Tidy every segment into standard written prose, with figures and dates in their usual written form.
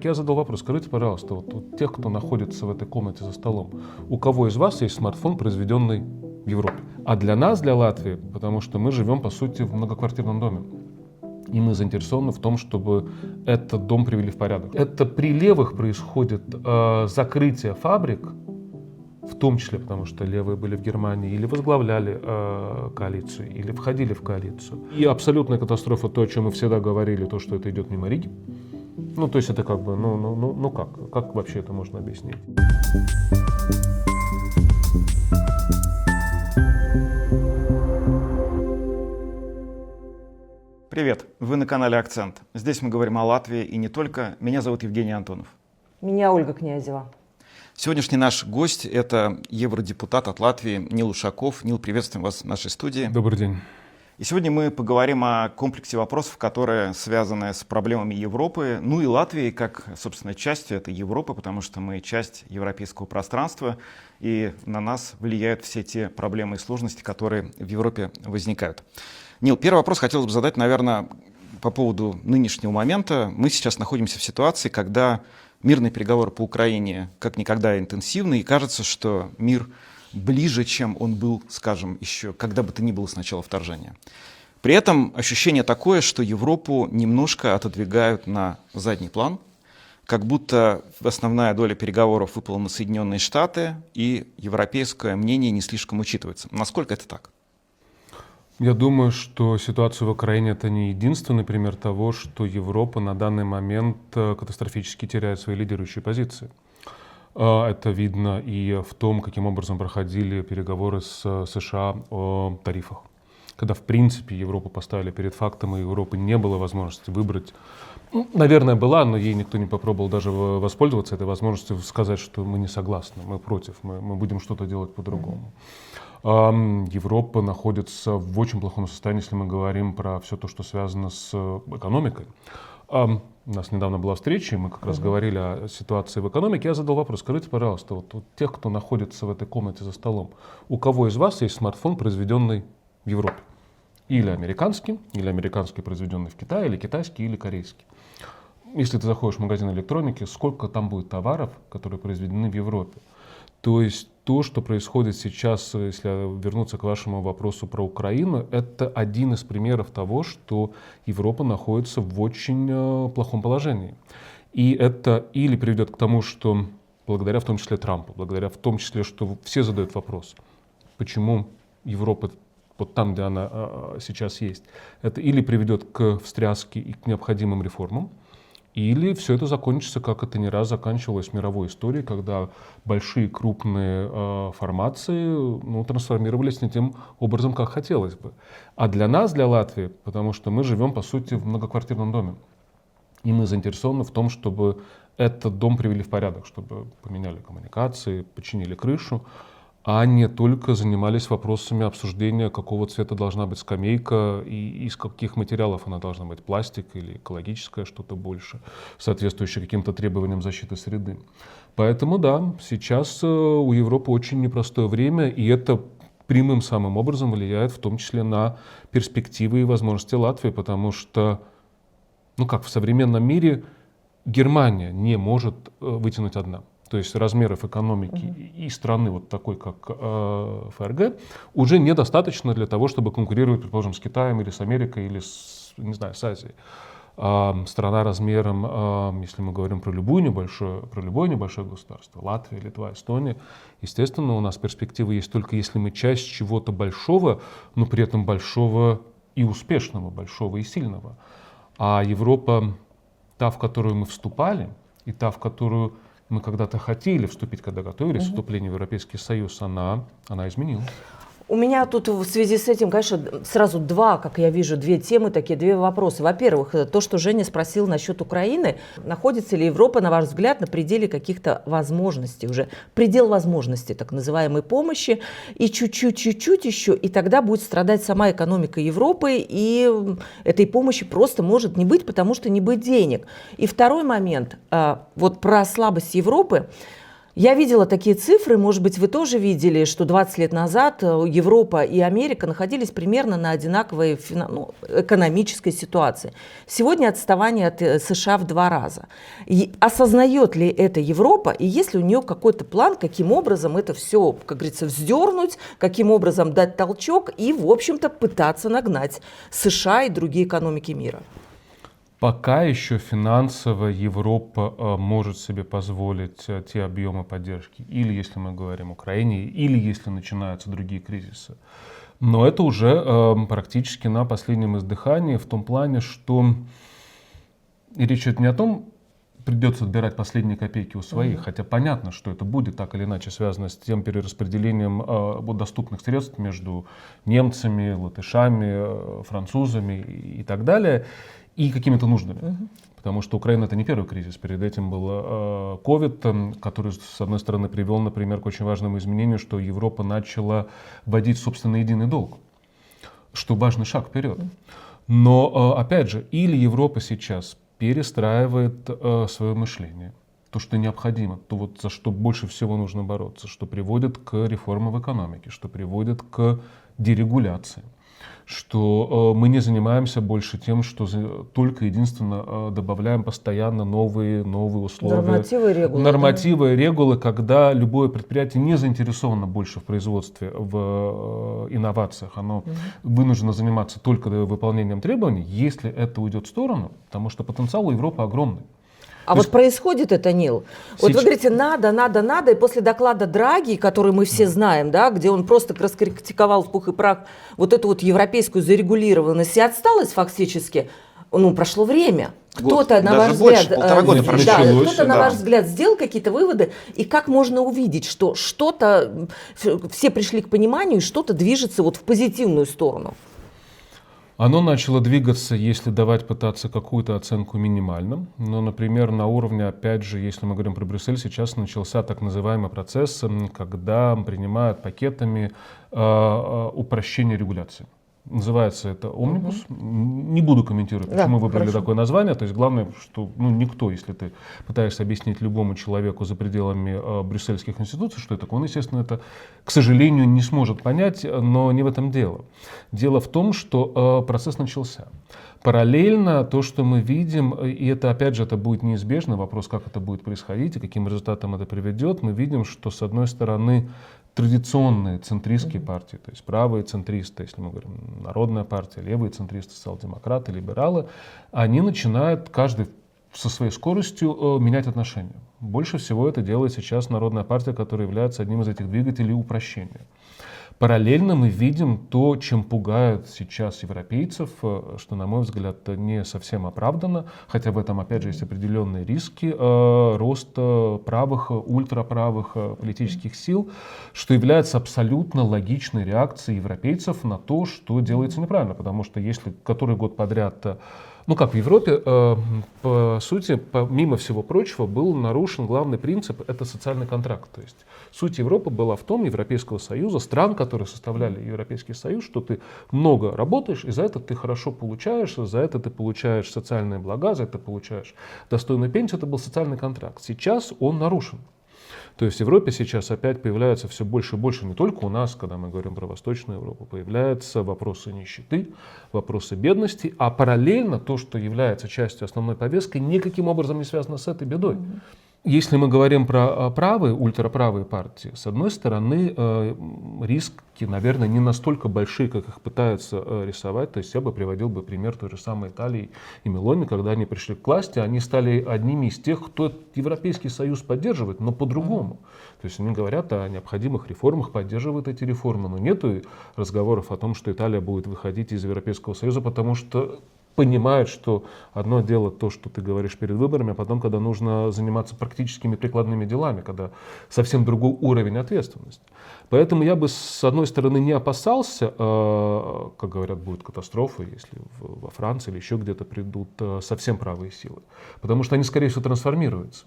я задал вопрос. Скажите, пожалуйста, вот у тех, кто находится в этой комнате за столом, у кого из вас есть смартфон, произведенный в Европе? А для нас, для Латвии, потому что мы живем, по сути, в многоквартирном доме. И мы заинтересованы в том, чтобы этот дом привели в порядок. Это при левых происходит закрытие фабрик, в том числе потому, что левые были в Германии, или возглавляли коалицию, или входили в коалицию. И абсолютная катастрофа, то, о чем мы всегда говорили, то, что это идет мимо Риги. Ну, то есть это как бы, как вообще это можно объяснить? Привет, вы на канале «Акцент». Здесь мы говорим о Латвии и не только. Меня зовут Евгений Антонов. Меня Ольга Князева. Сегодняшний наш гость – это евродепутат от Латвии Нил Ушаков. Нил, приветствуем вас в нашей студии. Добрый день. И сегодня мы поговорим о комплексе вопросов, которые связаны с проблемами Европы, ну и Латвии, как, собственно, частью этой Европы, потому что мы часть европейского пространства, и на нас влияют все те проблемы и сложности, которые в Европе возникают. Нил, первый вопрос хотелось бы задать, наверное, по поводу нынешнего момента. Мы сейчас находимся в ситуации, когда мирные переговоры по Украине как никогда интенсивны, и кажется, что мир ближе, чем он был, скажем, еще когда бы то ни было с начала вторжения. При этом ощущение такое, что Европу немножко отодвигают на задний план, как будто основная доля переговоров выпала на Соединенные Штаты, и европейское мнение не слишком учитывается. Насколько это так? Я думаю, что ситуация в Украине — это не единственный пример того, что Европа на данный момент катастрофически теряет свои лидирующие позиции. Это видно и в том, каким образом проходили переговоры с США о тарифах. Когда, в принципе, Европу поставили перед фактом, и у Европы не было возможности выбрать. Наверное, была, но ей никто не попробовал даже воспользоваться этой возможностью, сказать, что мы не согласны, мы против, мы будем что-то делать по-другому. Европа находится в очень плохом состоянии, если мы говорим про все то, что связано с экономикой. У нас недавно была встреча, и мы как раз говорили о ситуации в экономике. Я задал вопрос. Скажите, пожалуйста, вот у тех, кто находится в этой комнате за столом, у кого из вас есть смартфон, произведенный в Европе? Или американский произведенный в Китае, или китайский, или корейский. Если ты заходишь в магазин электроники, сколько там будет товаров, которые произведены в Европе? То есть то, что происходит сейчас, если вернуться к вашему вопросу про Украину, это один из примеров того, что Европа находится в очень плохом положении. И это или приведет к тому, что благодаря в том числе Трампу, благодаря в том числе, что все задают вопрос, почему Европа вот там, где она сейчас есть, это или приведет к встряске и к необходимым реформам, или все это закончится, как это не раз заканчивалось в мировой истории, когда большие крупные формации трансформировались не тем образом, как хотелось бы. А для нас, для Латвии, потому что мы живем, по сути, в многоквартирном доме, и мы заинтересованы в том, чтобы этот дом привели в порядок, чтобы поменяли коммуникации, починили крышу, а не только занимались вопросами обсуждения, какого цвета должна быть скамейка и из каких материалов она должна быть, пластик или экологическое, что-то больше, соответствующее каким-то требованиям защиты среды. Поэтому да, сейчас у Европы очень непростое время, и это прямым самым образом влияет в том числе на перспективы и возможности Латвии, потому что, в современном мире Германия не может вытянуть одна. То есть размеров экономики и страны, вот такой, как ФРГ, уже недостаточно для того, чтобы конкурировать, предположим, с Китаем или с Америкой, или с Азией. Страна размером, если мы говорим про любое небольшое государство, Латвия, Литва, Эстония, естественно, у нас перспективы есть только если мы часть чего-то большого, но при этом большого и успешного, большого и сильного. А Европа, та, в которую мы вступали, и та, в которую мы когда-то хотели вступить, когда готовились к вступлению в Европейский Союз, она изменилась. У меня тут в связи с этим, конечно, сразу две темы, два вопроса. Во-первых, то, что Женя спросил насчет Украины. Находится ли Европа, на ваш взгляд, на пределе каких-то возможностей уже? Предел возможностей так называемой помощи. И чуть-чуть еще, и тогда будет страдать сама экономика Европы, и этой помощи просто может не быть, потому что не быть денег. И второй момент, вот про слабость Европы. Я видела такие цифры, может быть, вы тоже видели, что 20 лет назад Европа и Америка находились примерно на одинаковой экономической ситуации. Сегодня отставание от США в 2 раза. И осознает ли это Европа, и есть ли у нее какой-то план, каким образом это все, как говорится, вздернуть, каким образом дать толчок и, в общем-то, пытаться нагнать США и другие экономики мира? Пока еще финансово Европа может себе позволить те объемы поддержки, или если мы говорим о Украине, или если начинаются другие кризисы. Но это уже практически на последнем издыхании в том плане, что и речь идет не о том, придется отбирать последние копейки у своих, хотя понятно, что это будет так или иначе связано с тем перераспределением доступных средств между немцами, латышами, французами и так далее, и какими-то нуждами. Потому что Украина — это не первый кризис. Перед этим был COVID, который, с одной стороны, привел, например, к очень важному изменению, что Европа начала вводить собственный единый долг, что важный шаг вперед. Но, опять же, или Европа сейчас перестраивает свое мышление, то, что необходимо, то, вот, за что больше всего нужно бороться, что приводит к реформам в экономике, что приводит к дерегуляции, что мы не занимаемся больше тем, что только единственно добавляем постоянно новые условия. Нормативы и регулы. Нормативы и регулы, когда любое предприятие не заинтересовано больше в производстве, в инновациях, оно вынуждено заниматься только выполнением требований, если это уйдет в сторону, потому что потенциал у Европы огромный. А вот происходит это, Нил. Вот вы говорите, надо, и после доклада Драги, который мы все знаем, да, где он просто раскритиковал в пух и прах вот эту вот европейскую зарегулированность и отсталость фактически, прошло время. Кто-то, на ваш взгляд, кто-то, на ваш взгляд, сделал какие-то выводы, и как можно увидеть, что что-то, все пришли к пониманию, и что-то движется вот в позитивную сторону? Оно начало двигаться, если давать пытаться какую-то оценку минимальным. Но, например, на уровне, опять же, если мы говорим про Брюссель, сейчас начался так называемый процесс, когда принимают пакетами упрощение регуляции. Называется это «Омнибус». Не буду комментировать, почему выбрали такое название. То есть главное, что никто, если ты пытаешься объяснить любому человеку за пределами брюссельских институций, что это такое, он, естественно, это, к сожалению, не сможет понять, но не в этом дело. Дело в том, что процесс начался. Параллельно то, что мы видим, и это, опять же, это будет неизбежный вопрос, как это будет происходить и каким результатом это приведет, мы видим, что, с одной стороны, традиционные центристские партии, то есть правые центристы, если мы говорим Народная партия, левые центристы, социал-демократы, либералы, они начинают каждый со своей скоростью менять отношения. Больше всего это делает сейчас Народная партия, которая является одним из этих двигателей упрощения. Параллельно мы видим то, чем пугают сейчас европейцев, что, на мой взгляд, не совсем оправдано, хотя в этом, опять же, есть определенные риски роста правых, ультраправых политических сил, что является абсолютно логичной реакцией европейцев на то, что делается неправильно, потому что если который год подряд... как в Европе, по сути, помимо всего прочего, был нарушен главный принцип – это социальный контракт. То есть суть Европы была в том, Европейского Союза, стран, которые составляли Европейский Союз, что ты много работаешь, и за это ты хорошо получаешь, за это ты получаешь социальные блага, за это получаешь достойную пенсию. Это был социальный контракт. Сейчас он нарушен. То есть в Европе сейчас опять появляется все больше и больше, не только у нас, когда мы говорим про Восточную Европу, появляются вопросы нищеты, вопросы бедности, а параллельно то, что является частью основной повестки, никаким образом не связано с этой бедой. Если мы говорим про правые, ультраправые партии, с одной стороны, риски, наверное, не настолько большие, как их пытаются рисовать. То есть я бы приводил пример той же самой Италии и Мелони, когда они пришли к власти, они стали одними из тех, кто Европейский Союз поддерживает, но по-другому. То есть они говорят о необходимых реформах, поддерживают эти реформы, но нет разговоров о том, что Италия будет выходить из Европейского Союза, потому что понимают, что одно дело то, что ты говоришь перед выборами, а потом, когда нужно заниматься практическими прикладными делами, когда совсем другой уровень ответственности. Поэтому я бы, с одной стороны, не опасался, как говорят, будет катастрофа, если во Франции или еще где-то придут совсем правые силы, потому что они, скорее всего, трансформируются.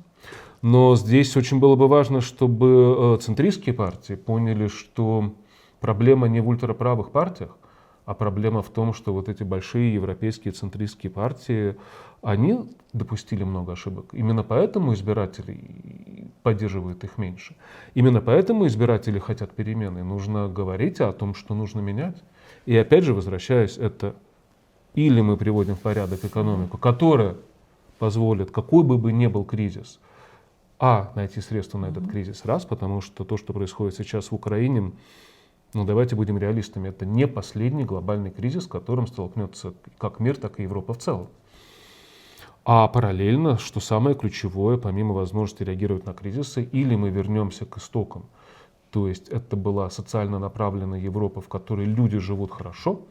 Но здесь очень было бы важно, чтобы центристские партии поняли, что проблема не в ультраправых партиях, а проблема в том, что вот эти большие европейские центристские партии, они допустили много ошибок. Именно поэтому избиратели поддерживает их меньше. Именно поэтому избиратели хотят перемены. Нужно говорить о том, что нужно менять. И опять же, возвращаясь, это или мы приводим в порядок экономику, которая позволит, какой бы ни был кризис, найти средства на этот кризис, раз, потому что то, что происходит сейчас в Украине, давайте будем реалистами, это не последний глобальный кризис, с которым столкнется как мир, так и Европа в целом. А параллельно, что самое ключевое, помимо возможности реагировать на кризисы, или мы вернемся к истокам, то есть это была социально направленная Европа, в которой люди живут хорошо,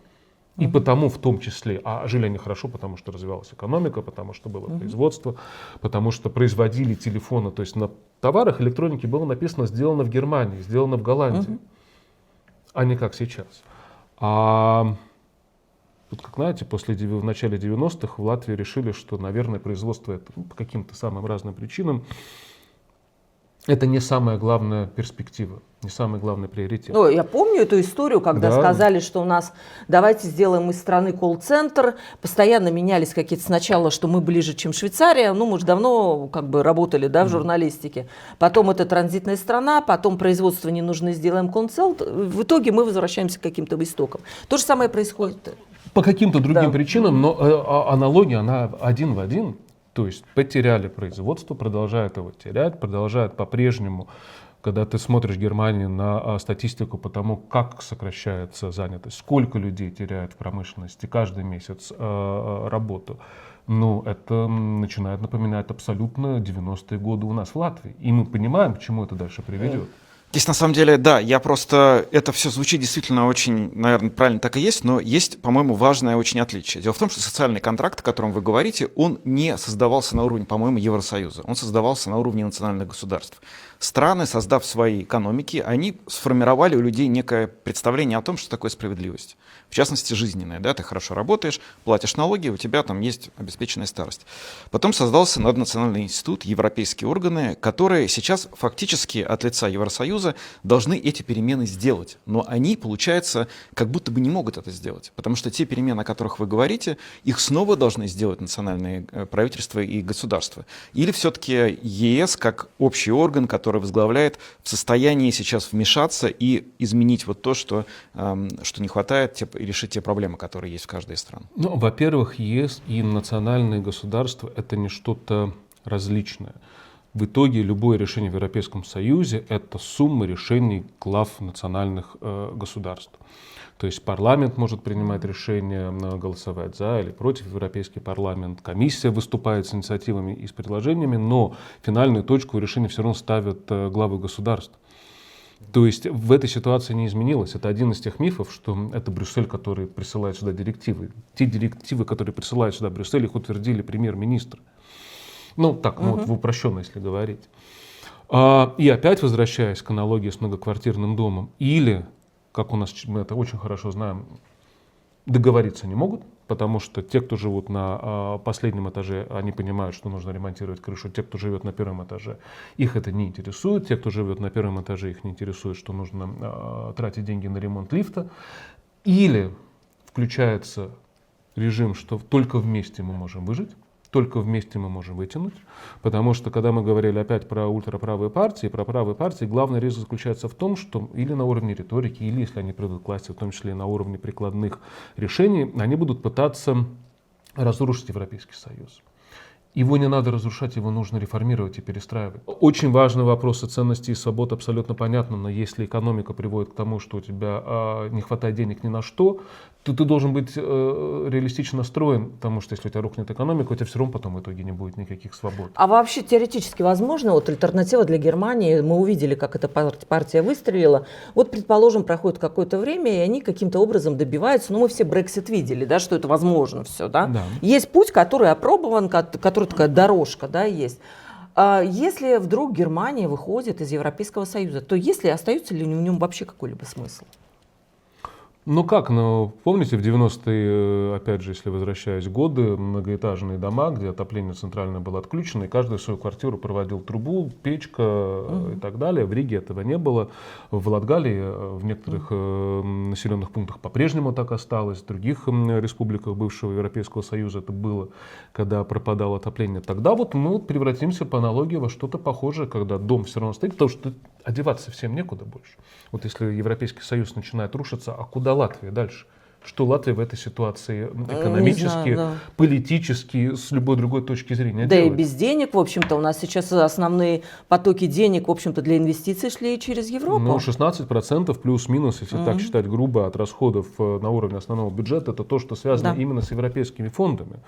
и потому в том числе, жили они хорошо, потому что развивалась экономика, потому что было производство, потому что производили телефоны, то есть на товарах электроники было написано «сделано в Германии», «сделано в Голландии», а не как сейчас. Тут, как знаете, в начале 90-х в Латвии решили, что, наверное, производство это, по каким-то самым разным причинам это не самая главная перспектива, не самый главный приоритет. Я помню эту историю, когда сказали, что у нас давайте сделаем из страны колл-центр. Постоянно менялись какие-то сначала, что мы ближе, чем Швейцария. Мы же давно работали в журналистике. Потом это транзитная страна, потом производство не нужно, сделаем колл-центр. В итоге мы возвращаемся к каким-то истокам. То же самое происходит. По каким-то другим причинам, но аналогия, она один в один. То есть потеряли производство, продолжают его терять, продолжают по-прежнему, когда ты смотришь в Германии на статистику по тому, как сокращается занятость, сколько людей теряют в промышленности каждый месяц работу, это начинает напоминать абсолютно 90-е годы у нас в Латвии. И мы понимаем, к чему это дальше приведет. Здесь на самом деле, это все звучит действительно очень, наверное, правильно так и есть, но есть, по-моему, важное очень отличие. Дело в том, что социальный контракт, о котором вы говорите, он не создавался на уровне, по-моему, Евросоюза, он создавался на уровне национальных государств. Страны, создав свои экономики, они сформировали у людей некое представление о том, что такое справедливость. В частности, жизненная. Ты хорошо работаешь, платишь налоги, у тебя там есть обеспеченная старость. Потом создался наднациональный институт, европейские органы, которые сейчас фактически от лица Евросоюза должны эти перемены сделать. Но они, получается, как будто бы не могут это сделать. Потому что те перемены, о которых вы говорите, их снова должны сделать национальные правительства и государства. Или все-таки ЕС, как общий орган, который возглавляет, в состоянии сейчас вмешаться и изменить то, что не хватает, и решить те проблемы, которые есть в каждой из стран? Во-первых, ЕС и национальные государства — это не что-то различное. В итоге любое решение в Европейском Союзе — это сумма решений глав национальных государств. То есть парламент может принимать решения, голосовать за или против, Европейский парламент, комиссия выступает с инициативами и с предложениями, но финальную точку решения все равно ставят главы государств. То есть в этой ситуации не изменилось. Это один из тех мифов, что это Брюссель, который присылает сюда директивы. Те директивы, которые присылают сюда Брюссель, их утвердили премьер-министр. В упрощенно, если говорить. И опять возвращаясь к аналогии с многоквартирным домом, или, как у нас, мы это очень хорошо знаем, договориться не могут, потому что те, кто живут на последнем этаже, они понимают, что нужно ремонтировать крышу. Те, кто живет на первом этаже, их это не интересует. Те, кто живет на первом этаже, их не интересует, что нужно тратить деньги на ремонт лифта. Или включается режим, что только вместе мы можем выжить. Только вместе мы можем вытянуть, потому что, когда мы говорили опять про ультраправые партии, про правые партии, главный риск заключается в том, что или на уровне риторики, или если они придут к власти, в том числе и на уровне прикладных решений, они будут пытаться разрушить Европейский Союз. Его не надо разрушать, его нужно реформировать и перестраивать. Очень важный вопрос ценностей и свобод абсолютно понятно, но если экономика приводит к тому, что у тебя не хватает денег ни на что, то ты должен быть реалистично настроен, потому что если у тебя рухнет экономика, у тебя все равно потом в итоге не будет никаких свобод. А вообще теоретически возможно, альтернатива для Германии, мы увидели, как эта партия выстрелила, предположим, проходит какое-то время, и они каким-то образом добиваются, мы все Brexit видели, что это возможно все, да? Есть путь, который опробован, который такая дорожка, есть. Если вдруг Германия выходит из Европейского Союза, то остается ли в нем вообще какой-либо смысл? Ну как, ну помните в 90-е, опять же, если возвращаясь годы, многоэтажные дома, где отопление центральное было отключено, и каждый в свою квартиру проводил трубу, печка и так далее. В Риге этого не было. В Латгалии, в некоторых населенных пунктах по-прежнему так осталось. В других республиках бывшего Европейского Союза это было, когда пропадало отопление. Тогда вот мы превратимся по аналогии во что-то похожее, когда дом все равно стоит, потому что одеваться всем некуда больше. Вот если Европейский Союз начинает рушиться, а куда Латвия дальше? Что Латвия в этой ситуации экономически, да. политически, с любой другой точки зрения Да делает? и без денег, в общем-то, у нас сейчас основные потоки денег, в общем-то, для инвестиций шли через Европу. Ну, 16% плюс-минус, если так считать грубо, от расходов на уровне основного бюджета, это то, что связано именно с европейскими фондами.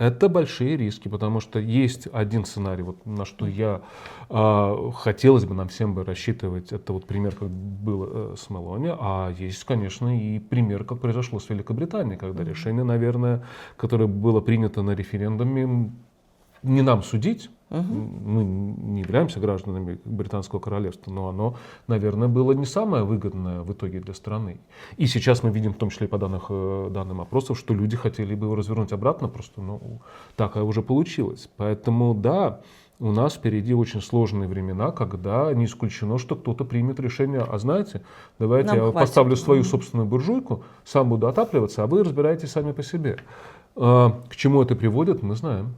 Это большие риски, потому что есть один сценарий, вот, на что я хотелось бы нам всем бы рассчитывать. Это вот пример, как было с Мелони, а есть, конечно, и пример, как произошло с Великобританией, когда решение, наверное, которое было принято на референдуме, не нам судить. Мы не являемся гражданами Британского королевства, но оно, наверное, было не самое выгодное в итоге для страны. И сейчас мы видим, в том числе и по данным опросов, что люди хотели бы его развернуть обратно, просто так уже получилось. Поэтому да, у нас впереди очень сложные времена, когда не исключено, что кто-то примет решение, а знаете, давайте я поставлю свою собственную буржуйку, сам буду отапливаться, а вы разбираетесь сами по себе. К чему это приводит, мы знаем.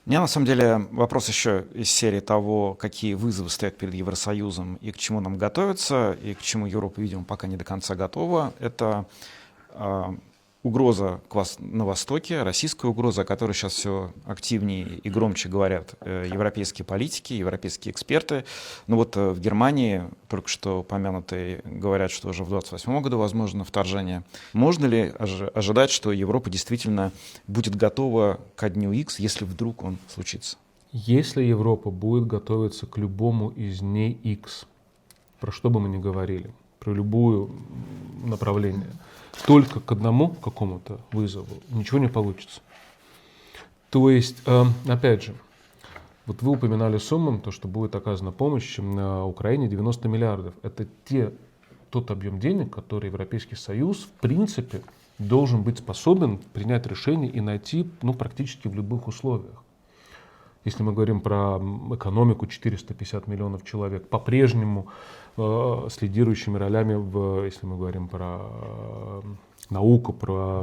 У меня на самом деле вопрос еще из серии того, какие вызовы стоят перед Евросоюзом и к чему нам готовиться, и к чему Европа, видимо, пока не до конца готова. Это угроза на Востоке, российская угроза, о которой сейчас все активнее и громче говорят европейские политики, европейские эксперты. Ну вот в Германии, только что упомянутые, говорят, что уже в 2028 году возможно вторжение. Можно ли ожидать, что Европа действительно будет готова ко дню X, если вдруг он случится? Если Европа будет готовиться к любому из дней X, про что бы мы ни говорили, про любое направление, только к одному какому-то вызову ничего не получится. То есть, опять же, вот вы упоминали сумму, то, что будет оказана помощь на Украине 90 миллиардов. Это тот объем денег, который Европейский Союз, в принципе, должен быть способен принять решение и найти практически в любых условиях. Если мы говорим про экономику 450 миллионов человек, по-прежнему с лидирующими ролями, если мы говорим про науку, про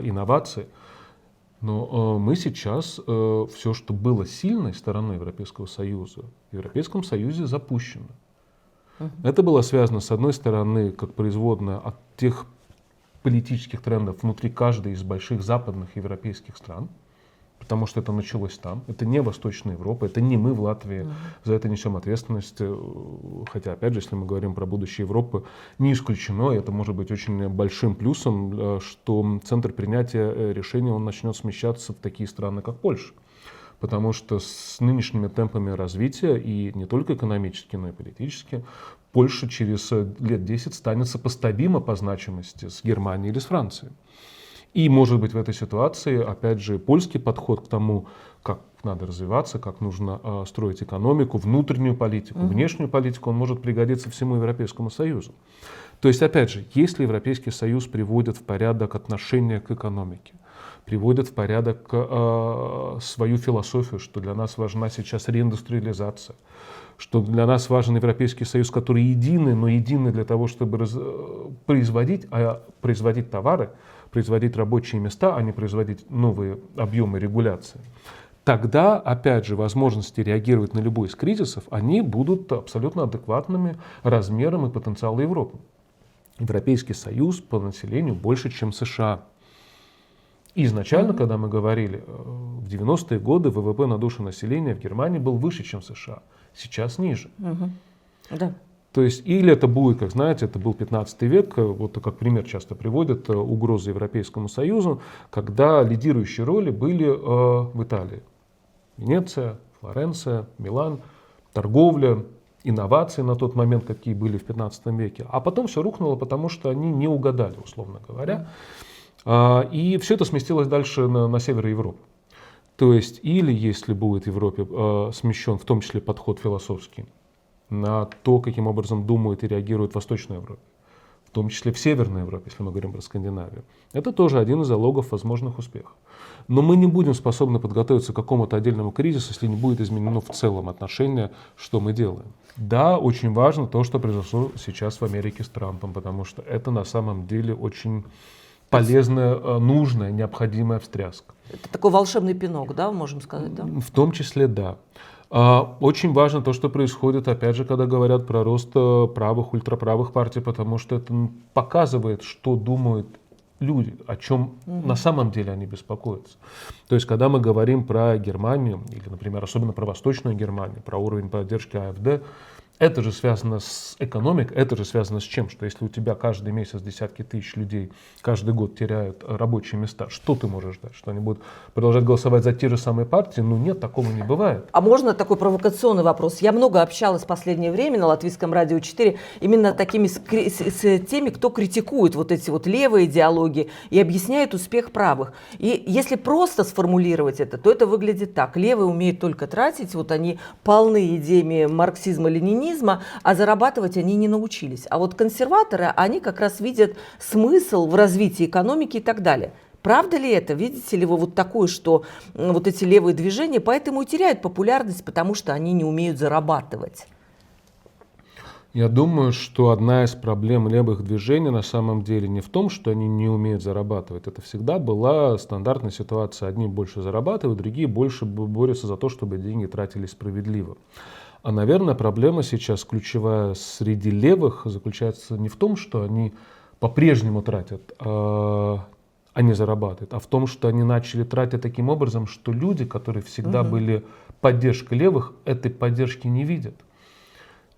инновации, но мы сейчас все, что было сильной стороной Европейского Союза, в Европейском Союзе запущено. Это было связано, с одной стороны, как производная от тех политических трендов внутри каждой из больших западных европейских стран, потому что это началось там. Это не Восточная Европа, это не мы в Латвии за это несем ответственность. Хотя, опять же, если мы говорим про будущее Европы, не исключено, и это может быть очень большим плюсом, что центр принятия решений он начнет смещаться в такие страны, как Польша. Потому что с нынешними темпами развития, и не только экономически, но и политически, Польша через лет 10 станет сопоставима по значимости с Германией или с Францией. И, может быть, в этой ситуации, опять же, польский подход к тому, как надо развиваться, как нужно строить экономику, внутреннюю политику, внешнюю политику, он может пригодиться всему Европейскому Союзу. То есть, опять же, если Европейский Союз приводит в порядок отношения к экономике, приводит в порядок свою философию, что для нас важна сейчас реиндустриализация, что для нас важен Европейский Союз, который единый, но единый для того, чтобы производить товары, производить рабочие места, а не производить новые объемы регуляции, тогда, опять же, возможности реагировать на любой из кризисов, они будут абсолютно адекватными размером и потенциалом Европы. Европейский Союз по населению больше, чем США. Изначально, когда мы говорили, в 90-е годы ВВП на душу населения в Германии был выше, чем в США. Сейчас ниже. Да. То есть, или это будет, как знаете, это был 15 век, вот как пример часто приводят, угрозы Европейскому Союзу, когда лидирующие роли были в Италии. Венеция, Флоренция, Милан, торговля, инновации на тот момент, какие были в 15 веке. А потом все рухнуло, потому что они не угадали, условно говоря. И все это сместилось дальше на север Европы. То есть, или если будет в Европе смещен в том числе подход философский, на то, каким образом думает и реагирует Восточная Европа, в том числе в Северной Европе, если мы говорим про Скандинавию. Это тоже один из залогов возможных успехов. Но мы не будем способны подготовиться к какому-то отдельному кризису, если не будет изменено в целом отношение, что мы делаем. Да, очень важно то, что произошло сейчас в Америке с Трампом, потому что это на самом деле очень полезная, нужная, необходимая встряска. Это такой волшебный пинок, да, можем сказать, да? В том числе, да. Очень важно то, что происходит, опять же, когда говорят про рост правых, ультраправых партий, потому что это показывает, что думают люди, о чем на самом деле они беспокоятся. То есть, когда мы говорим про Германию, или, например, особенно про Восточную Германию, про уровень поддержки АфД, это же связано с экономикой, это же связано с чем? Что если у тебя каждый месяц десятки тысяч людей каждый год теряют рабочие места, что ты можешь ждать? Что они будут продолжать голосовать за те же самые партии? Ну нет, такого не бывает. А можно такой провокационный вопрос? Я много общалась в последнее время на Латвийском радио 4 именно такими с теми, кто критикует вот эти вот левые идеологии и объясняет успех правых. И если просто сформулировать это, то это выглядит так. Левые умеют только тратить, вот они полны идеями марксизма-ленинизма, а зарабатывать они не научились. А вот консерваторы, они как раз видят смысл в развитии экономики и так далее. Правда ли это? Видите ли вы вот такое, что вот эти левые движения поэтому и теряют популярность, потому что они не умеют зарабатывать? Я думаю, что одна из проблем левых движений на самом деле не в том, что они не умеют зарабатывать. Это всегда была стандартная ситуация. Одни больше зарабатывают, другие больше борются за то, чтобы деньги тратились справедливо. А, наверное, проблема сейчас ключевая среди левых заключается не в том, что они по-прежнему тратят, а не зарабатывают, а в том, что они начали тратить таким образом, что люди, которые всегда были поддержкой левых, этой поддержки не видят.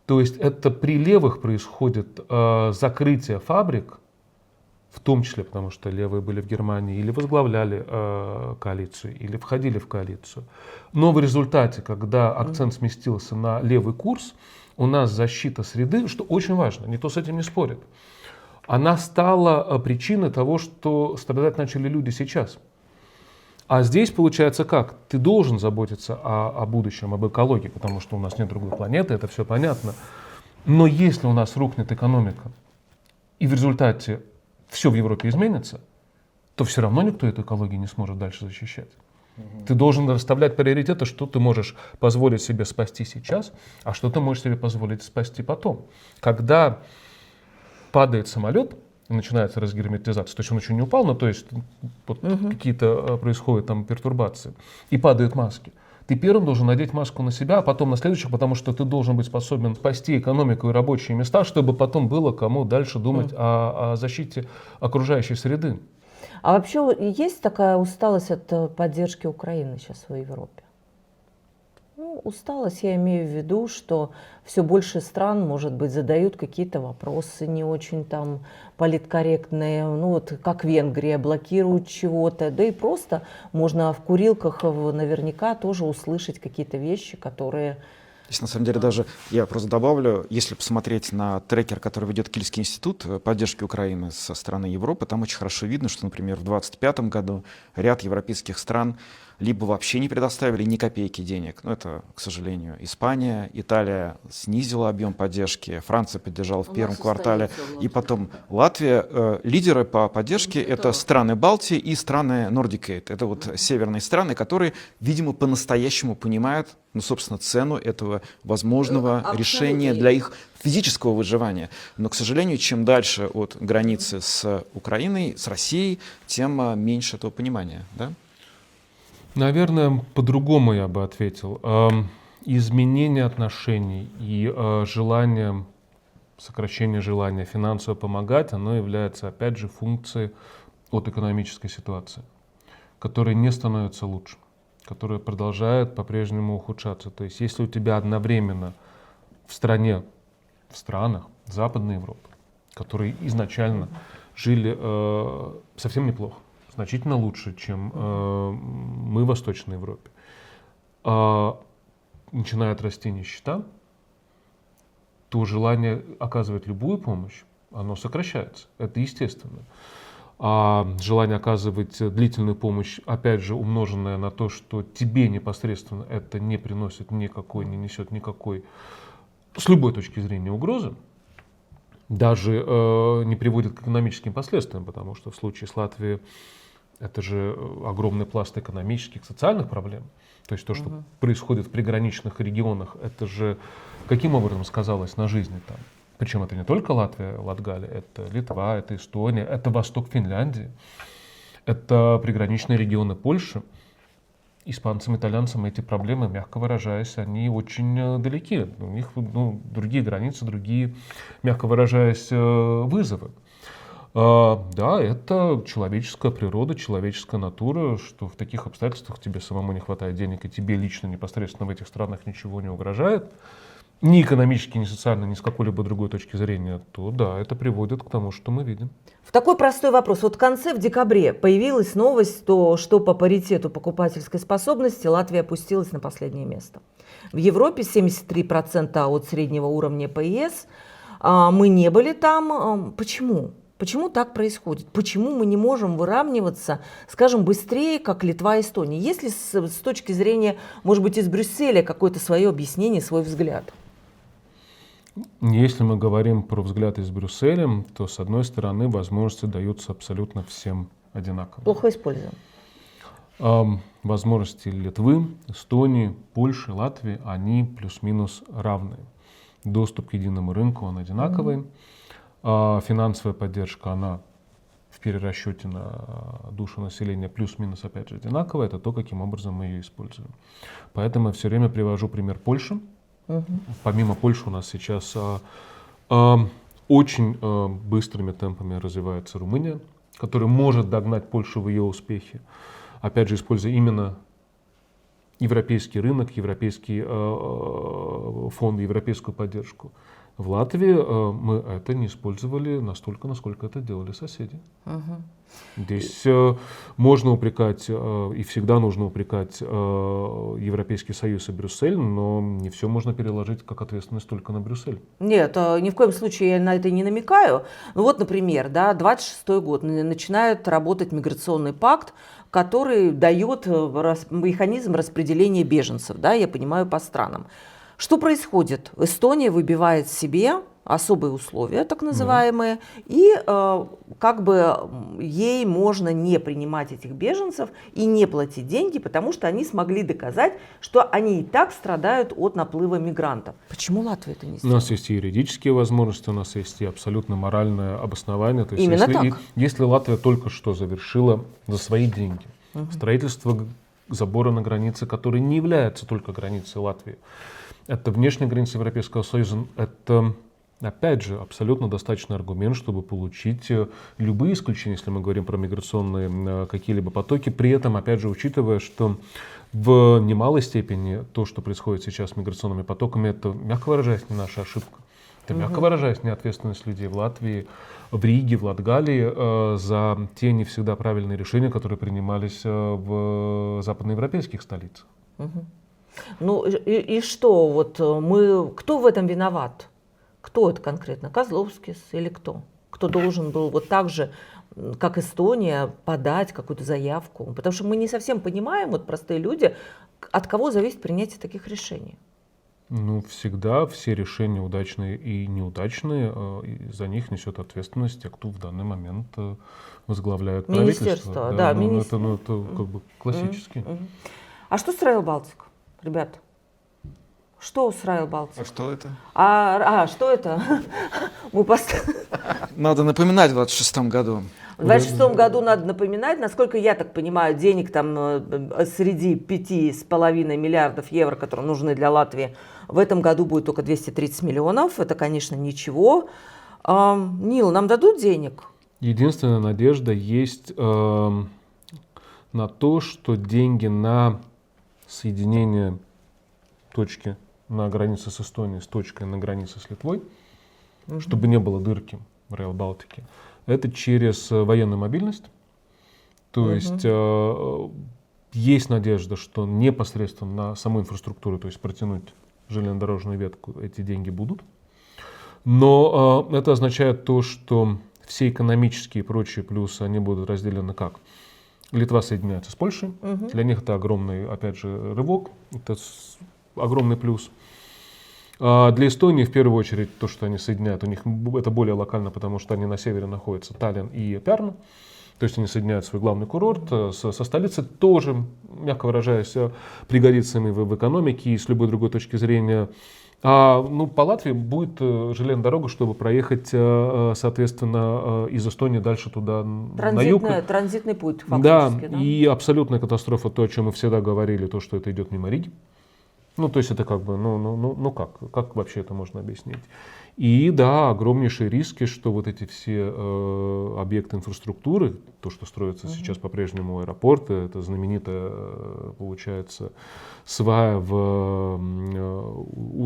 То есть это при левых происходит закрытие фабрик, в том числе потому, что левые были в Германии или возглавляли коалицию, или входили в коалицию. Но в результате, когда акцент сместился на левый курс, у нас защита среды, что очень важно, никто с этим не спорит, она стала причиной того, что страдать начали люди сейчас. А здесь получается как? Ты должен заботиться о будущем, об экологии, потому что у нас нет другой планеты, это все понятно. Но если у нас рухнет экономика, и в результате все в Европе изменится, то все равно никто эту экологию не сможет дальше защищать. Ты должен расставлять приоритеты, что ты можешь позволить себе спасти сейчас, а что ты можешь себе позволить спасти потом. Когда падает самолет, и начинается разгерметизация, то есть он еще не упал, но то есть вот какие-то происходят там пертурбации, и падают маски. Ты первым должен надеть маску на себя, а потом на следующих, потому что ты должен быть способен спасти экономику и рабочие места, чтобы потом было кому дальше думать о защите окружающей среды. А вообще есть такая усталость от поддержки Украины сейчас в Европе? Ну, усталость, я имею в виду, что все больше стран, может быть, задают какие-то вопросы не очень там политкорректные, ну вот как Венгрия, блокируют чего-то, да и просто можно в курилках наверняка тоже услышать какие-то вещи, которые... Здесь, на самом деле, даже я просто добавлю, если посмотреть на трекер, который ведет Кильский институт поддержки Украины со стороны Европы, там очень хорошо видно, что, например, в 2025 году ряд европейских стран либо вообще не предоставили ни копейки денег. Но это, к сожалению, Испания, Италия снизила объем поддержки, Франция поддержала в первом квартале, и потом Латвия. Лидеры по поддержке — это страны Балтии и страны Nordic Aid. Это вот северные страны, которые, видимо, по-настоящему понимают, ну, собственно, цену этого возможного решения для их физического выживания. Но, к сожалению, чем дальше от границы с Украиной, с Россией, тем меньше этого понимания, да? Наверное, по-другому я бы ответил. Изменение отношений и желание, сокращение желания финансово помогать, оно является, опять же, функцией от экономической ситуации, которая не становится лучше, которая продолжает по-прежнему ухудшаться. То есть если у тебя одновременно в странах Западной Европы, которые изначально жили совсем неплохо, значительно лучше, чем мы в Восточной Европе, начинает расти нищета, то желание оказывать любую помощь, оно сокращается. Это естественно. А желание оказывать длительную помощь, опять же, умноженное на то, что тебе непосредственно это не приносит никакой, не несет никакой с любой точки зрения угроза, даже не приводит к экономическим последствиям, потому что в случае с Латвией это же огромный пласт экономических, социальных проблем. То есть то, что происходит в приграничных регионах, это же каким образом сказалось на жизни там. Причем это не только Латвия, Латгалия, это Литва, это Эстония, это восток Финляндии, это приграничные регионы Польши. Испанцам, итальянцам эти проблемы, мягко выражаясь, они очень далеки. У них другие границы, другие, мягко выражаясь, вызовы. Да, это человеческая природа, человеческая натура, что в таких обстоятельствах тебе самому не хватает денег, и тебе лично непосредственно в этих странах ничего не угрожает, ни экономически, ни социально, ни с какой-либо другой точки зрения, то да, это приводит к тому, что мы видим. В такой простой вопрос. Вот в декабре появилась новость, что по паритету покупательской способности Латвия опустилась на последнее место. В Европе 73% от среднего уровня по ЕС. Мы не были там. Почему? Почему так происходит? Почему мы не можем выравниваться, скажем, быстрее, как Литва и Эстония? Есть ли с точки зрения, может быть, из Брюсселя какое-то свое объяснение, свой взгляд? Если мы говорим про взгляд из Брюсселя, то, с одной стороны, возможности даются абсолютно всем одинаково. Плохо используем. Возможности Литвы, Эстонии, Польши, Латвии, они плюс-минус равны. Доступ к единому рынку, он одинаковый. Финансовая поддержка, она в перерасчете на душу населения плюс-минус, опять же, одинаковая. Это то, каким образом мы ее используем. Поэтому я все время привожу пример Польши. Помимо Польши у нас сейчас очень быстрыми темпами развивается Румыния, которая может догнать Польшу в ее успехе. Опять же, используя именно европейский рынок, европейский фонд, европейскую поддержку. В Латвии мы это не использовали настолько, насколько это делали соседи. Здесь можно упрекать, и всегда нужно упрекать Европейский Союз и Брюссель, но не все можно переложить как ответственность только на Брюссель. Нет, ни в коем случае я на это не намекаю. Ну вот, например, 26-й год начинает работать миграционный пакт, который дает механизм распределения беженцев, да, я понимаю, по странам. Что происходит? Эстония выбивает себе особые условия, так называемые, и как бы ей можно не принимать этих беженцев и не платить деньги, потому что они смогли доказать, что они и так страдают от наплыва мигрантов. Почему Латвия это не сделала? У нас есть и юридические возможности, у нас есть и абсолютно моральное обоснование. То есть Именно так. Если Латвия только что завершила за свои деньги строительство забора на границе, который не является только границей Латвии, это внешняя граница Европейского Союза, это, опять же, абсолютно достаточный аргумент, чтобы получить любые исключения, если мы говорим про миграционные какие-либо потоки. При этом, опять же, учитывая, что в немалой степени то, что происходит сейчас с миграционными потоками, это, мягко выражаясь, не наша ошибка. Это, мягко выражаясь, не ответственность людей в Латвии, в Риге, в Латгалии за те не всегда правильные решения, которые принимались в западноевропейских столицах. Ну и что, вот кто в этом виноват? Кто это конкретно? Козловскис или кто? Кто должен был вот так же, как Эстония, подать какую-то заявку? Потому что мы не совсем понимаем, вот простые люди, от кого зависит принятие таких решений. Ну, всегда все решения удачные и неудачные, и за них несет ответственность те, кто в данный момент возглавляет правительство. Министерство, да, министерство. Это как бы классически. А что с Rail Baltica, ребят? Что с Rail Baltica? А что это? Что это? Надо напоминать в 26-м году. В 26-м году надо напоминать, насколько я так понимаю, денег там среди 5,5 миллиардов евро, которые нужны для Латвии, в этом году будет только 230 миллионов. Это, конечно, ничего. Нил, нам дадут денег? Единственная надежда есть на то, что деньги на соединение точки на границе с Эстонией с точкой на границе с Литвой, чтобы не было дырки в Rail Балтике, это через военную мобильность. То есть есть надежда, что непосредственно на саму инфраструктуру, то есть протянуть железнодорожную ветку, эти деньги будут. Но это означает то, что все экономические и прочие плюсы, они будут разделены как? Литва соединяется с Польшей. Для них это огромный, опять же, рывок. Это огромный плюс. Для Эстонии, в первую очередь, то, что они соединяют, у них это более локально, потому что они на севере находятся, Таллин и Пярну. То есть они соединяют свой главный курорт со столицей, тоже, мягко выражаясь, пригодится им и в экономике, и с любой другой точки зрения. По Латвии будет железная дорога, чтобы проехать, соответственно, из Эстонии дальше туда, на юг. Транзитный путь Да, фактически. и абсолютная катастрофа, то, о чем мы всегда говорили, то, что это идет мимо Риги. То есть это как бы, как вообще это можно объяснить? И да, огромнейшие риски, что вот эти все объекты инфраструктуры, то, что строится сейчас по-прежнему аэропорты, это знаменитая, получается, свая у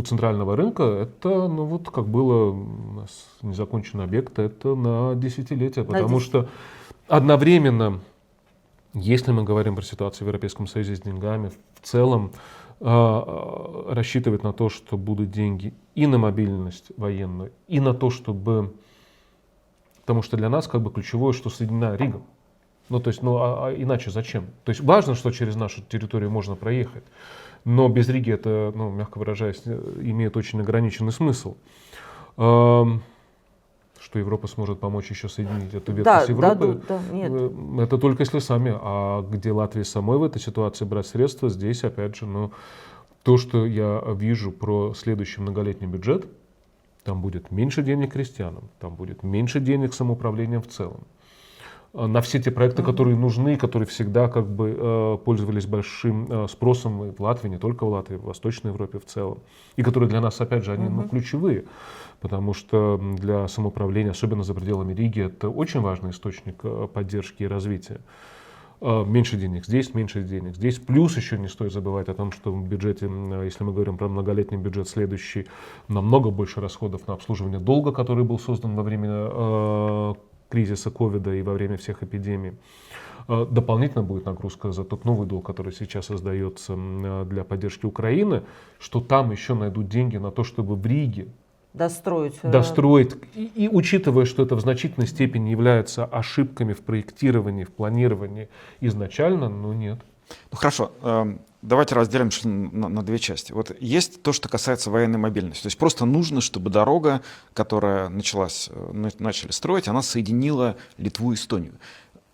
центрального рынка, это, как было у нас незаконченный объект, это на десятилетия, потому что одновременно, если мы говорим про ситуацию в Европейском Союзе с деньгами, в целом, рассчитывать на то, что будут деньги и на мобильность военную, и на то, чтобы... Потому что для нас как бы ключевое, что соединена Рига. Иначе зачем? То есть важно, что через нашу территорию можно проехать, но без Риги это, мягко выражаясь, имеет очень ограниченный смысл. Что Европа сможет помочь еще соединить эту ветку с Европой, нет. Это только если сами. А где Латвии самой в этой ситуации брать средства, здесь опять же, то, что я вижу про следующий многолетний бюджет, там будет меньше денег крестьянам, там будет меньше денег самоуправлением в целом. На все те проекты, которые нужны, которые всегда как бы пользовались большим спросом в Латвии, не только в Латвии, в Восточной Европе в целом. И которые для нас, опять же, они ключевые. Потому что для самоуправления, особенно за пределами Риги, это очень важный источник поддержки и развития. Меньше денег здесь, меньше денег здесь. Плюс еще не стоит забывать о том, что в бюджете, если мы говорим про многолетний бюджет следующий, намного больше расходов на обслуживание долга, который был создан во время кризиса ковида и во время всех эпидемий. Дополнительно будет нагрузка за тот новый долг, который сейчас создается для поддержки Украины, что там еще найдут деньги на то, чтобы в Риге достроить. И учитывая, что это в значительной степени является ошибками в проектировании, в планировании изначально, нет. Хорошо, давайте разделим на две части. Вот есть то, что касается военной мобильности. То есть просто нужно, чтобы дорога, которая начали строить, она соединила Литву и Эстонию.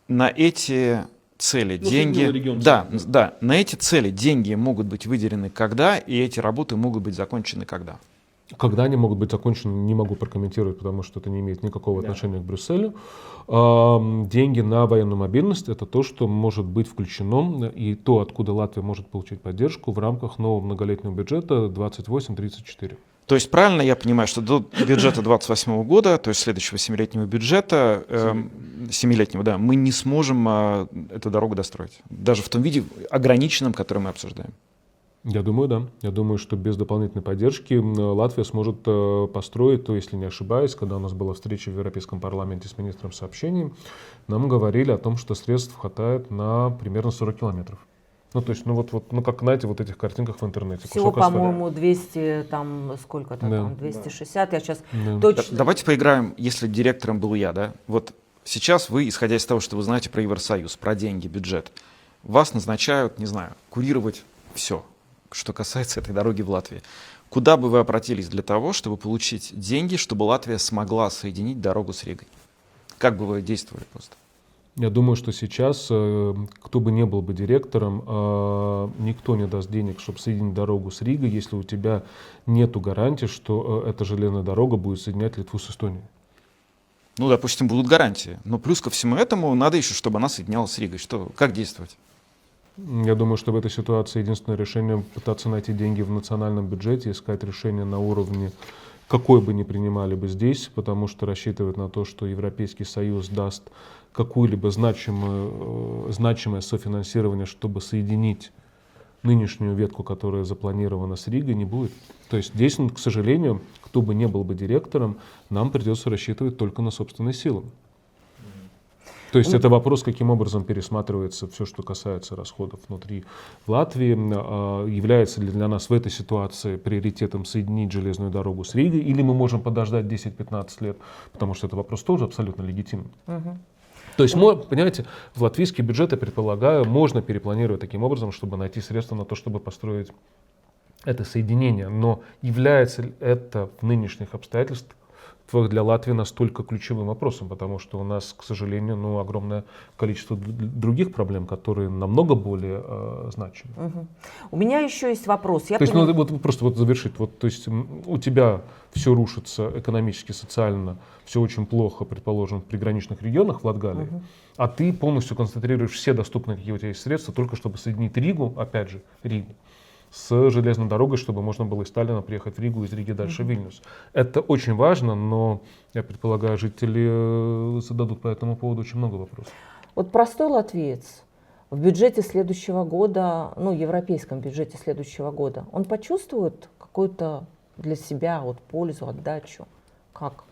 На эти цели деньги... Да, на эти цели деньги могут быть выделены когда, и эти работы могут быть закончены когда? Когда они могут быть закончены, не могу прокомментировать, потому что это не имеет никакого отношения к Брюсселю. Деньги на военную мобильность — это то, что может быть включено, и то, откуда Латвия может получить поддержку в рамках нового многолетнего бюджета 28-34. То есть правильно я понимаю, что до бюджета 28 года, то есть следующего 7-летнего бюджета, 7-летнего, да, мы не сможем эту дорогу достроить, даже в том виде ограниченном, который мы обсуждаем? Я думаю, да. Я думаю, что без дополнительной поддержки Латвия сможет построить, то, если не ошибаюсь, когда у нас была встреча в Европейском парламенте с министром сообщений, нам говорили о том, что средств хватает на примерно 40 километров. Как, знаете, вот этих картинках в интернете. Всего, по-моему, 200, там, сколько-то, там, 260, я сейчас точно... Давайте поиграем, если директором был я, да? Вот сейчас вы, исходя из того, что вы знаете про Евросоюз, про деньги, бюджет, вас назначают, не знаю, курировать все, что касается этой дороги в Латвии. Куда бы вы обратились для того, чтобы получить деньги, чтобы Латвия смогла соединить дорогу с Ригой? Как бы вы действовали просто? Я думаю, что сейчас, кто бы ни был бы директором, никто не даст денег, чтобы соединить дорогу с Ригой, если у тебя нет гарантии, что эта железная дорога будет соединять Литву с Эстонией. Допустим, будут гарантии. Но плюс ко всему этому надо еще, чтобы она соединялась с Ригой. Как действовать? Я думаю, что в этой ситуации единственное решение — пытаться найти деньги в национальном бюджете, искать решение на уровне, какой бы ни принимали бы здесь, потому что рассчитывать на то, что Европейский Союз даст какое-либо значимое софинансирование, чтобы соединить нынешнюю ветку, которая запланирована с Ригой, не будет. То есть здесь, к сожалению, кто бы ни был бы директором, нам придется рассчитывать только на собственные силы. То есть это вопрос, каким образом пересматривается все, что касается расходов внутри Латвии. Является ли для нас в этой ситуации приоритетом соединить железную дорогу с Ригой, или мы можем подождать 10-15 лет, потому что это вопрос тоже абсолютно легитимный. То есть, понимаете, в латвийский бюджет, я предполагаю, можно перепланировать таким образом, чтобы найти средства на то, чтобы построить это соединение, но является ли это в нынешних обстоятельствах для Латвии настолько ключевым вопросом, потому что у нас, к сожалению, огромное количество других проблем, которые намного более значимы. Мгм. У меня еще есть вопрос. То есть, просто завершить. То есть у тебя все рушится экономически, социально, все очень плохо, предположим, в приграничных регионах в Латгалии, а ты полностью концентрируешь все доступные, какие у тебя есть средства, только чтобы соединить Ригу, опять же, Ригу, с железной дорогой, чтобы можно было из Таллина приехать в Ригу, из Риги дальше в Вильнюс. Это очень важно, но, я предполагаю, жители зададут по этому поводу очень много вопросов. Вот простой латвиец в бюджете следующего года, европейском бюджете следующего года, он почувствует какую-то для себя пользу, отдачу? Как?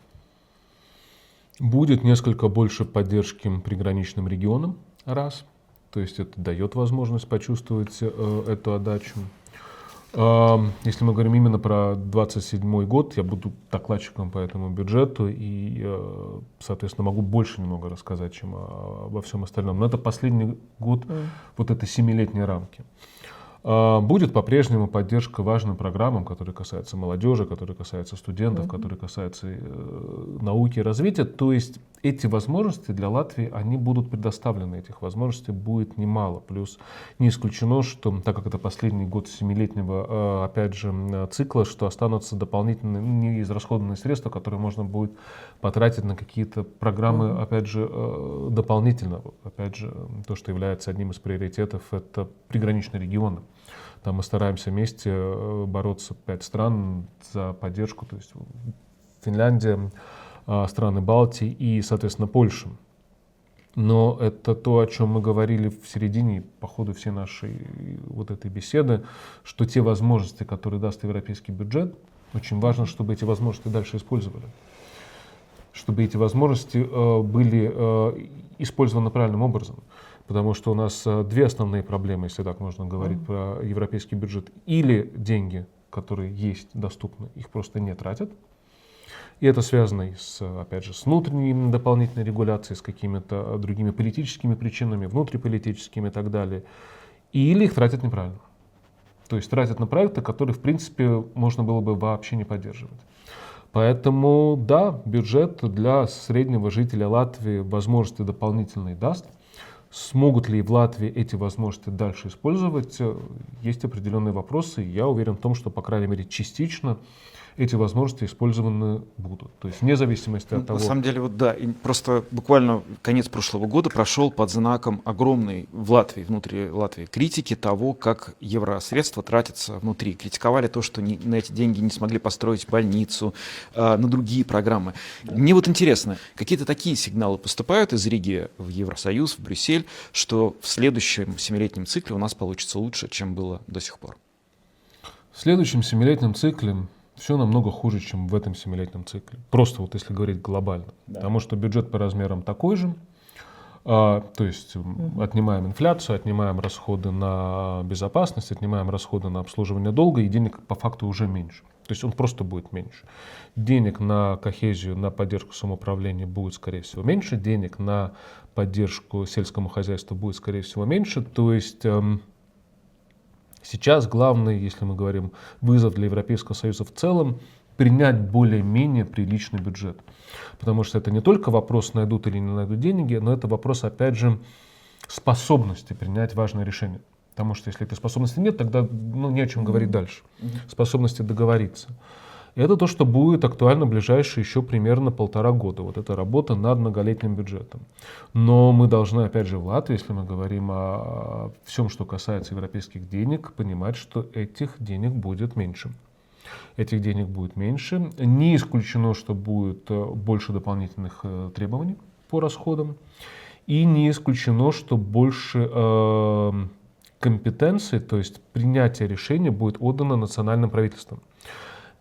Будет несколько больше поддержки приграничным регионам, раз. То есть это дает возможность почувствовать эту отдачу. Если мы говорим именно про 2027 год, я буду докладчиком по этому бюджету и, соответственно, могу больше немного рассказать, чем обо всем остальном. Но это последний год этой 7-летней рамки. Будет по-прежнему поддержка важным программам, которые касаются молодежи, которые касаются студентов, которые касаются науки и развития. То есть эти возможности для Латвии, они будут предоставлены, этих возможностей будет немало. Плюс не исключено, что, так как это последний год 7-летнего, опять же, цикла, что останутся дополнительные, неизрасходованные средства, которые можно будет потратить на какие-то программы, опять же, дополнительно. Опять же, то, что является одним из приоритетов, это приграничные регионы. Там мы стараемся вместе бороться, 5 стран, за поддержку, то есть Финляндия, страны Балтии и, соответственно, Польша. Но это то, о чем мы говорили в середине, по ходу всей нашей этой беседы, что те возможности, которые даст европейский бюджет, очень важно, чтобы эти возможности дальше использовали. Чтобы эти возможности были использованы правильным образом. Потому что у нас две основные проблемы, если так можно говорить, про европейский бюджет. Или деньги, которые есть, доступны, их просто не тратят. И это связано, опять же, с внутренней дополнительной регуляцией, с какими-то другими политическими причинами, внутриполитическими и так далее. Или их тратят неправильно. То есть тратят на проекты, которые, в принципе, можно было бы вообще не поддерживать. Поэтому, да, бюджет для среднего жителя Латвии возможности дополнительные даст. Смогут ли в Латвии эти возможности дальше использовать, есть определенные вопросы. Я уверен в том, что, по крайней мере, частично эти возможности использованы будут. То есть вне зависимости от того... На самом деле, и просто буквально конец прошлого года прошел под знаком огромной в Латвии, внутри Латвии, критики того, как евросредства тратятся внутри. Критиковали то, что на эти деньги не смогли построить больницу, на другие программы. Мне интересно, какие-то такие сигналы поступают из Риги в Евросоюз, в Брюссель, что в следующем 7-летнем цикле у нас получится лучше, чем было до сих пор? В следующем 7-летнем цикле все намного хуже, чем в этом 7-летнем цикле. Просто если говорить глобально. Да. Потому что бюджет по размерам такой же. То есть отнимаем инфляцию, отнимаем расходы на безопасность, отнимаем расходы на обслуживание долга, и денег по факту уже меньше. То есть он просто будет меньше. Денег на кохезию, на поддержку самоуправления будет, скорее всего, меньше. Денег на поддержку сельскому хозяйству будет, скорее всего, меньше. То есть... Сейчас главный, если мы говорим, вызов для Европейского Союза в целом, принять более-менее приличный бюджет. Потому что это не только вопрос, найдут или не найдут деньги, но это вопрос, опять же, способности принять важные решения. Потому что если этой способности нет, тогда не о чем говорить дальше. Способности договориться. И это то, что будет актуально в ближайшие еще примерно 1,5 года. Это работа над многолетним бюджетом. Но мы должны, опять же, в Латвии, если мы говорим о всем, что касается европейских денег, понимать, что этих денег будет меньше. Этих денег будет меньше. Не исключено, что будет больше дополнительных требований по расходам. И не исключено, что больше компетенций, то есть принятие решения будет отдано национальным правительствам.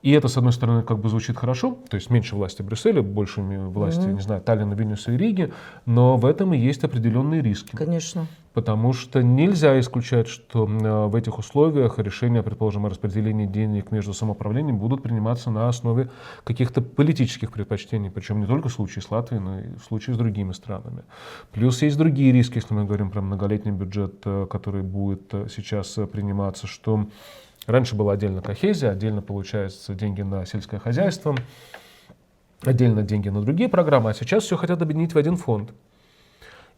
И это, с одной стороны, звучит хорошо, то есть меньше власти Брюсселя, больше власти, не знаю, Таллина, Вильнюса и Риги, но в этом и есть определенные риски. Конечно. Потому что нельзя исключать, что в этих условиях решения, предположим, о распределении денег между самоуправлением будут приниматься на основе каких-то политических предпочтений, причем не только в случае с Латвией, но и в случае с другими странами. Плюс есть другие риски, если мы говорим про многолетний бюджет, который будет сейчас приниматься, что Раньше была отдельно кохезия, отдельно, получается, деньги на сельское хозяйство, отдельно деньги на другие программы, а сейчас все хотят объединить в один фонд.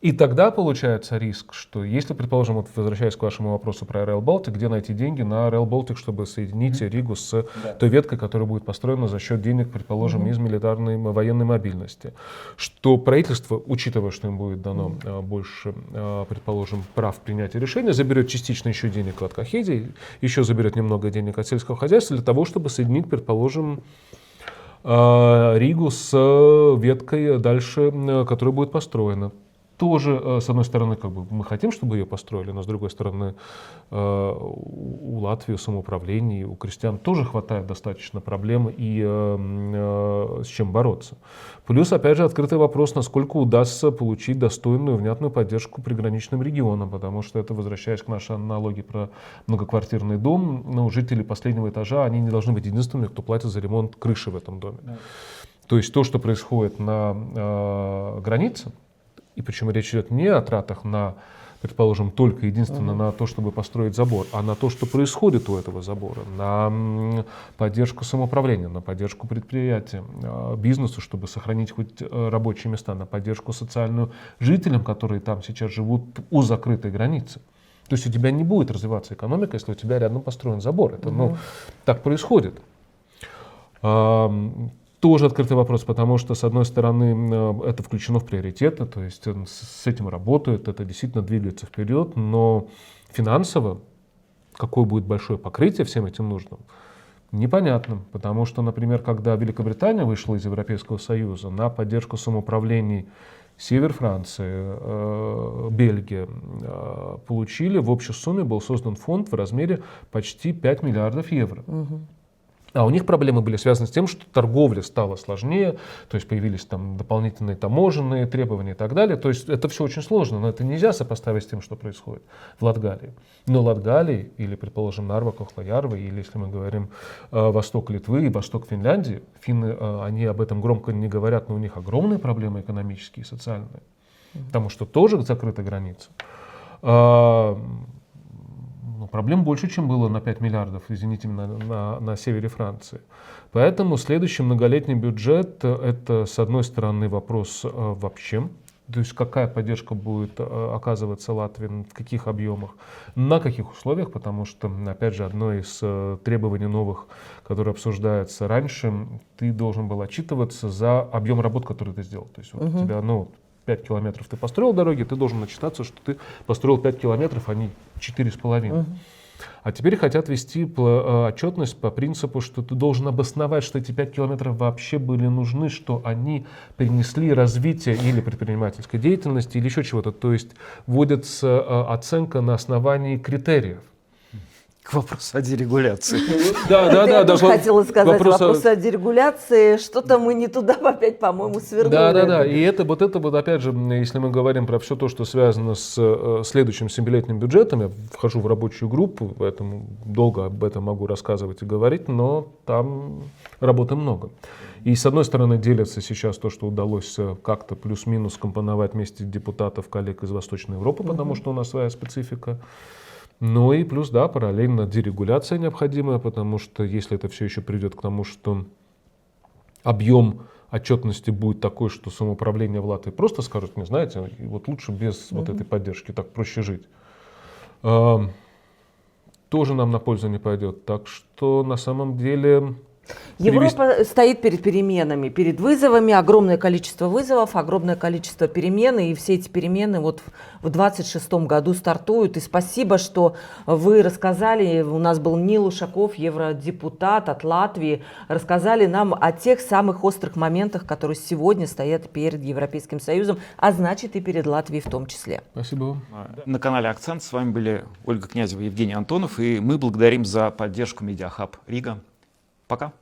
И тогда получается риск, что если, предположим, вот возвращаясь к вашему вопросу про Rail Baltic, где найти деньги на Rail Baltic, чтобы соединить Ригу с той веткой, которая будет построена за счет денег, предположим, из милитарной военной мобильности. Что правительство, учитывая, что им будет дано больше, предположим, прав принятия решения, заберет частично еще денег от кохезии, еще заберет немного денег от сельского хозяйства для того, чтобы соединить, предположим, Ригу с веткой дальше, которая будет построена. Тоже, с одной стороны, как бы мы хотим, чтобы ее построили, но с другой стороны, у Латвии, самоуправлении, у крестьян тоже хватает достаточно проблем и с чем бороться. Плюс, опять же, открытый вопрос, насколько удастся получить достойную, внятную поддержку приграничным регионам, потому что это, возвращаясь к нашей аналогии про многоквартирный дом, ну, жители последнего этажа, они не должны быть единственными, кто платит за ремонт крыши в этом доме. Да. То есть то, что происходит на границе, и причем речь идет не о тратах на, предположим, только единственно на то, чтобы построить забор, а на то, что происходит у этого забора, на поддержку самоуправления, на поддержку предприятия, бизнесу, чтобы сохранить хоть рабочие места, на поддержку социальную жителям, которые там сейчас живут у закрытой границы. То есть у тебя не будет развиваться экономика, если у тебя рядом построен забор. Это, так происходит. Тоже открытый вопрос, потому что, с одной стороны, это включено в приоритеты, то есть с этим работают, это действительно двигается вперед, но финансово, какое будет большое покрытие всем этим нужным, непонятно. Потому что, например, когда Великобритания вышла из Европейского Союза, на поддержку самоуправлений Север Франции, Бельгия получили, в общей сумме был создан фонд в размере почти 5 миллиардов евро. А у них проблемы были связаны с тем, что торговля стала сложнее, то есть появились там дополнительные таможенные требования и так далее. То есть это все очень сложно, но это нельзя сопоставить с тем, что происходит в Латгалии. Но Латгалии, или, предположим, Нарва, Кохлоярва, или, если мы говорим восток Литвы и восток Финляндии, финны, они об этом громко не говорят, но у них огромные проблемы экономические и социальные, потому что тоже закрыта граница. Проблем больше, чем было на 5 миллиардов, извините, на севере Франции. Поэтому следующий многолетний бюджет – это, с одной стороны, вопрос вообще, то есть какая поддержка будет оказываться Латвии, в каких объемах, на каких условиях, потому что, опять же, одно из требований новых, которое обсуждается раньше, ты должен был отчитываться за объем работ, который ты сделал. То есть вот у тебя, 5 километров ты построил дороги, ты должен отчитаться, что ты построил 5 километров, а не 4,5. А теперь хотят вести отчетность по принципу, что ты должен обосновать, что эти 5 километров вообще были нужны, что они принесли развитие или предпринимательской деятельности, или еще чего-то. То есть вводится оценка на основании критериев. К вопросу о дерегуляции. Да. Я тоже хотела сказать, вопрос о дерегуляции. Что-то мы не туда опять, по-моему, свернули. Да. И это опять же, если мы говорим про все то, что связано с следующим 7-летним бюджетом, я вхожу в рабочую группу, поэтому долго об этом могу рассказывать и говорить, но там работы много. И с одной стороны делится сейчас то, что удалось как-то плюс-минус компоновать вместе депутатов, коллег из Восточной Европы, потому что у нас своя специфика. Ну и плюс, параллельно дерегуляция необходимая, потому что если это все еще придет к тому, что объем отчетности будет такой, что самоуправление в Латвии просто скажут, не знаете, вот лучше без вот этой поддержки, так проще жить, тоже нам на пользу не пойдет. Так что на самом деле... Европа стоит перед переменами, перед вызовами, огромное количество вызовов, огромное количество перемен, и все эти перемены вот в 2026 году стартуют. И спасибо, что вы рассказали, у нас был Нил Ушаков, евродепутат от Латвии, рассказали нам о тех самых острых моментах, которые сегодня стоят перед Европейским Союзом, а значит и перед Латвией в том числе. Спасибо вам. На канале «Акцент» с вами были Ольга Князева и Евгений Антонов, и мы благодарим за поддержку Медиахаб Рига. Пока.